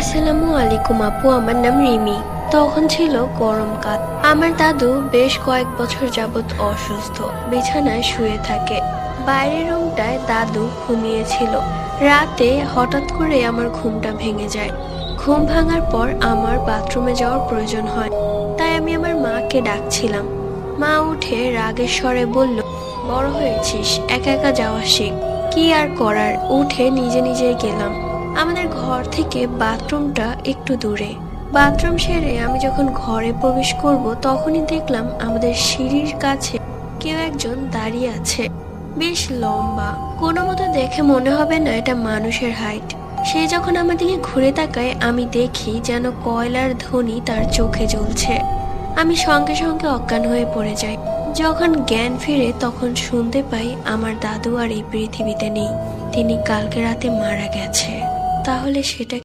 আসসালামু আলাইকুম আপু, আমার নাম রিমি। তখন ছিল গরমকাল। আমার দাদু বেশ কয়েক বছর যাবত অসুস্থ, বিছানায় শুয়ে থাকে। বাইরের রুমটায় দাদু ঘুমিয়েছিল। রাতে হঠাৎ করে আমার ঘুমটা ভেঙে যায়। ঘুম ভাঙার পর আমার বাথরুমে যাওয়ার প্রয়োজন হয়, তাই আমি আমার মাকে ডাকছিলাম। মা উঠে রাগের স্বরে বলল, বড় হয়েছিস, একা একা যাওয়া শিখ। কি আর করার, উঠে নিজে নিজেই গেলাম। আমাদের ঘর থেকে বাথরুমটা একটু দূরে। বাথরুম সেরে আমি যখন ঘরে প্রবেশ করব, তখনই দেখলাম আমাদের সিঁড়ির কাছে কেউ একজন দাঁড়িয়ে আছে। বেশ লম্বা, কোনো মতো দেখে মনে হবে না এটা মানুষের হাইট। সে যখন আমার দিকে ঘুরে তাকায়, আমি দেখি যেন কয়লার ধ্বনি তার চোখে জ্বলছে। আমি সঙ্গে সঙ্গে অজ্ঞান হয়ে পড়ে যাই। যখন জ্ঞান ফিরে, তখন শুনতে পাই আমার দাদু আর এই পৃথিবীতে নেই, তিনি কালকে রাতে মারা গেছে। তাহলে সেটা